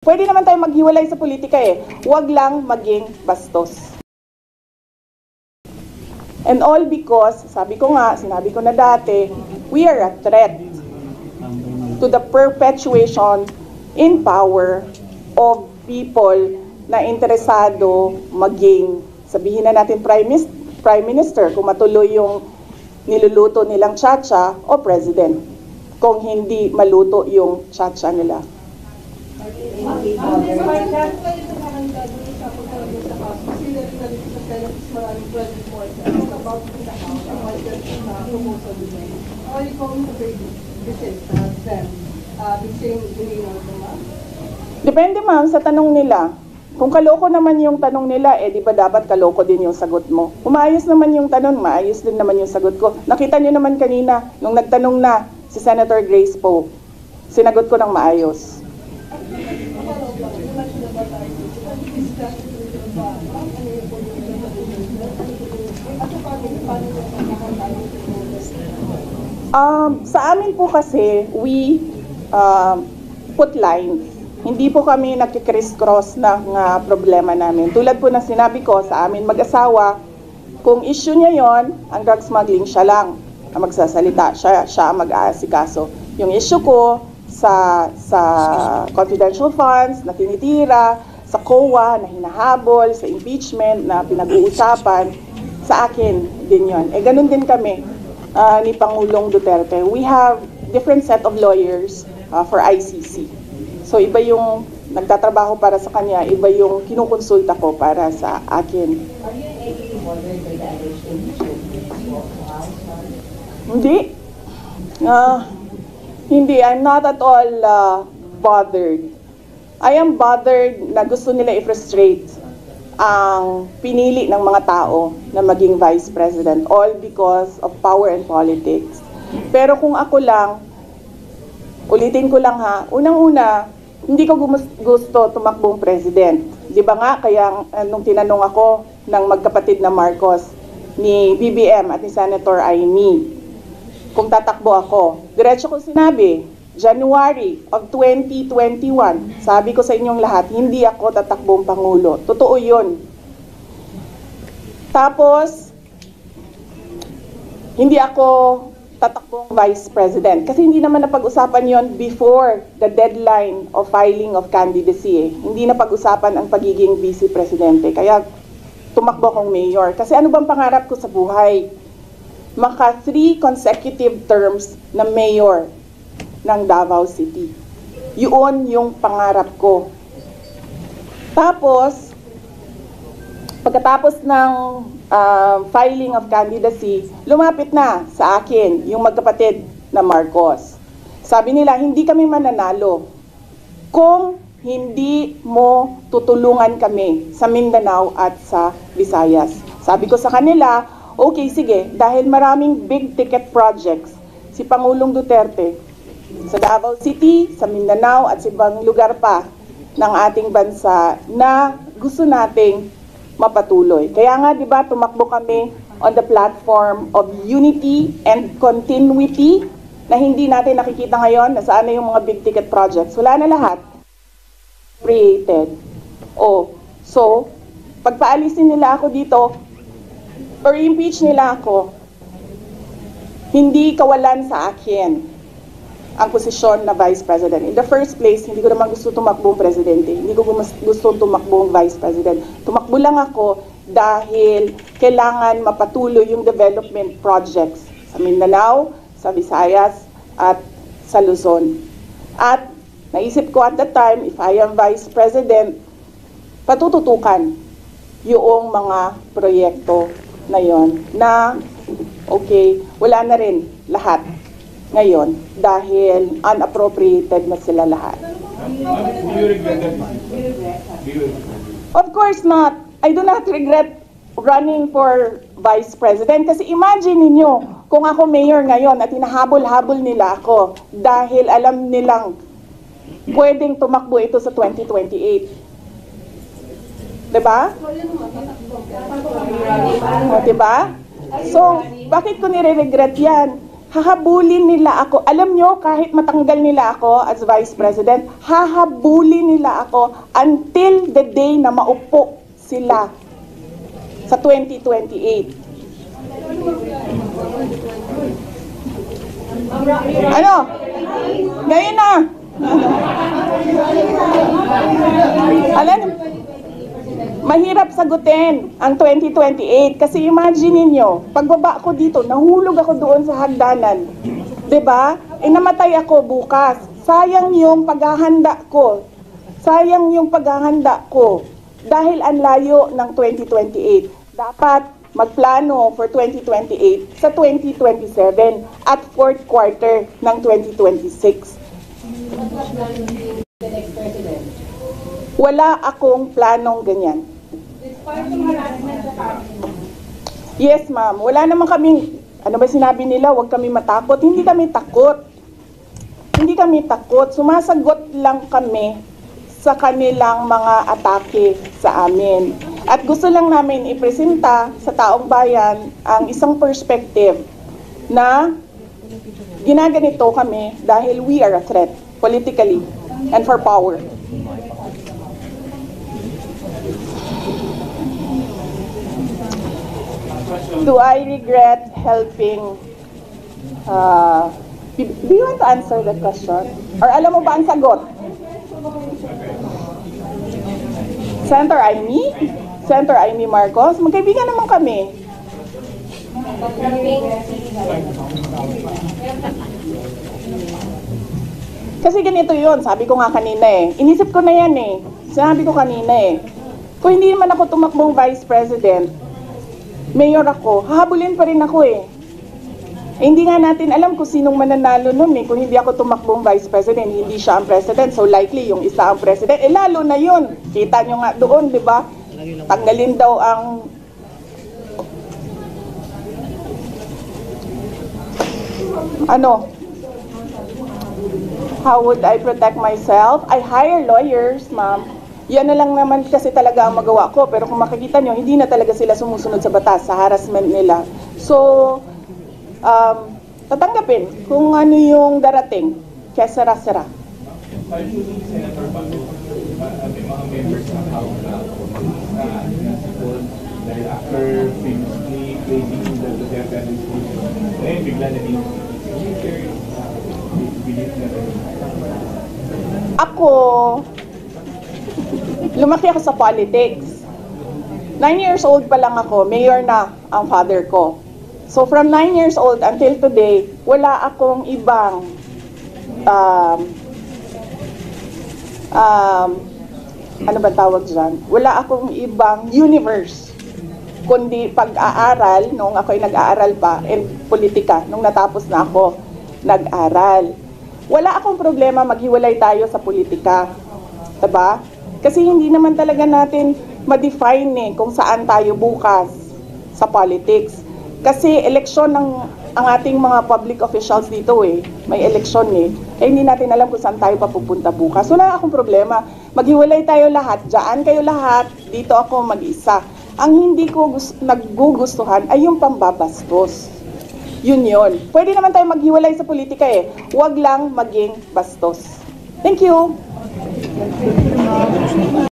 Pwede naman tayo maghiwalay sa politika eh. Huwag lang maging bastos. And all because, sabi ko nga, sinabi ko na dati, we are a threat to the perpetuation in power of people na interesado maging, sabihin na natin Prime Minister, kung matuloy yung niluluto nilang tsa-tsa, o President, kung hindi maluto yung tsa-tsa nila. Depende ma'am sa tanong nila. Kung kaloko naman yung tanong nila, eh di ba dapat kaloko din yung sagot mo? Kung maayos naman yung tanong, maayos din naman yung sagot ko. Nakita nyo naman kanina, nung nagtanong na si Senator Grace Poe, sinagot ko ng maayos. Sa amin po kasi, we put lines. Hindi po kami nakikriss-cross ng problema namin. Tulad po ng sinabi ko sa amin mag-asawa, kung issue niya yon, ang drug smuggling, siya lang ang magsasalita, siya ang mag-aasikaso. Yung issue ko sa confidential funds na tinitira, sa COA na hinahabol, sa impeachment na pinag-uusapan, sa akin din yon. Eh ganun din kami ni Pangulong Duterte. We have different set of lawyers for ICC. So iba yung nagtatrabaho para sa kanya, iba yung kinukonsulta ko para sa akin. Hindi. Hindi, I'm not at all bothered. I am bothered na gusto nila i-frustrate ang pinili ng mga tao na maging Vice President, all because of power and politics. Pero kung ako lang, ulitin ko lang ha, unang-una, hindi ko gusto tumakbong president. Di ba nga, kaya nung tinanong ako ng magkapatid na Marcos, ni BBM at ni Senator Aimee, kung tatakbo ako, diretso ko sinabi, January of 2021, sabi ko sa inyong lahat, hindi ako tatakbong Pangulo. Totoo yun. Tapos, hindi ako tatakbong Vice President. Kasi hindi naman napag-usapan yon before the deadline of filing of candidacy. Hindi napag-usapan ang pagiging Vice Presidente. Kaya tumakbo akong mayor. Kasi ano bang pangarap ko sa buhay? Maka 3 consecutive terms na mayor ng Davao City. Yun yung pangarap ko. Tapos, pagkatapos ng filing of candidacy, lumapit na sa akin yung magkapatid na Marcos. Sabi nila, hindi kami mananalo kung hindi mo tutulungan kami sa Mindanao at sa Visayas. Sabi ko sa kanila, okay, sige, dahil maraming big ticket projects si Pangulong Duterte sa Davao City, sa Mindanao at sa ibang lugar pa ng ating bansa na gusto nating mapatuloy. Kaya nga, di ba, tumakbo kami on the platform of unity and continuity na hindi natin nakikita ngayon na saan na yung mga big ticket projects. Wala na lahat. Created. So, pagpaalisin nila ako dito or impeach nila ako, hindi kawalan sa akin ang posisyon na Vice President. In the first place, hindi ko naman gusto tumakbong Presidente. Hindi ko gusto tumakbong Vice President. Tumakbo lang ako dahil kailangan mapatuloy yung development projects sa Mindanao, sa Visayas, at sa Luzon. At naisip ko at that time, if I am Vice President, patututukan yung mga proyekto na yon na okay, wala na rin lahat ngayon dahil unappropriated na sila lahat. Of course not. I do not regret running for Vice President kasi imagine ninyo kung ako mayor ngayon at hinahabol-habol nila ako dahil alam nilang pwedeng tumakbo ito sa 2028. Diba? O, diba? So, bakit ko nire-regret yan? hahabulin nila ako. Alam nyo, kahit matanggal nila ako as Vice President, hahabulin nila ako until the day na maupo sila sa 2028. Ano? Ngayon na. Alam, mahirap sagutin ang 2028 kasi imagine niyo, pagbaba ko dito, nahulog ako doon sa hagdanan. 'Di ba? Namatay ako bukas. Sayang yung paghahanda ko. Sayang yung paghahanda ko dahil ang layo ng 2028. Dapat magplano for 2028 sa 2027 at fourth quarter ng 2026. Wala akong planong ganyan. Yes, ma'am. Wala naman kaming, ano ba sinabi nila, huwag kami matakot. Hindi kami takot. Hindi kami takot. Sumasagot lang kami sa kanilang mga atake sa amin. At gusto lang namin ipresenta sa taong bayan ang isang perspective na ginaganito kami dahil we are a threat politically and for power. Do I regret helping? Do you want to answer that question? Or alam mo ba ang sagot? Senator Amy? Senator Amy Marcos? Magkaibigan naman kami. Kasi ganito yun, sabi ko nga kanina eh. Inisip ko na yan eh. Sinabi ko kanina eh. Kung hindi naman ako tumakbong Vice President, Mayor ako, hahabulin pa rin ako eh. Hindi nga natin alam kung sinong mananalo nun eh. Kung hindi ako tumakbong Vice President, hindi siya ang President. So likely yung isa ang President. Lalo na yun. Kita nyo nga doon, di ba? Tanggalin daw ang... Ano? How would I protect myself? I hire lawyers, ma'am. Yan na lang naman kasi talaga ang magawa ko. Pero kung makikita nyo, hindi na talaga sila sumusunod sa batas, sa harassment nila. So, tatanggapin kung ano yung darating. Kaya sara-sara. Senator Bago, may mga members ng House na dahil after famously praising the Duterte administration, ngayon bigla na din Ako, lumaki ako sa politics. 9 years old pa lang ako, mayor na ang father ko. So from 9 years old until today, wala akong ibang ano ba tawag dyan? Wala akong ibang universe, kundi pag-aaral, nung ako'y nag-aaral pa, and politika, nung natapos na ako nag-aral. Wala akong problema maghiwalay tayo sa politika. Diba? Kasi hindi naman talaga natin ma-define kung saan tayo bukas sa politics. Kasi eleksyon ng ang ating mga public officials dito eh. May eleksyon eh. Hindi natin alam kung saan tayo papupunta bukas. Wala akong problema. Maghiwalay tayo lahat. Diyan kayo lahat. Dito ako mag-isa. Ang hindi ko nagugustuhan ay yung pambabastos. Yun yun. Pwede naman tayo maghiwalay sa politika eh. Huwag lang maging bastos. Thank you.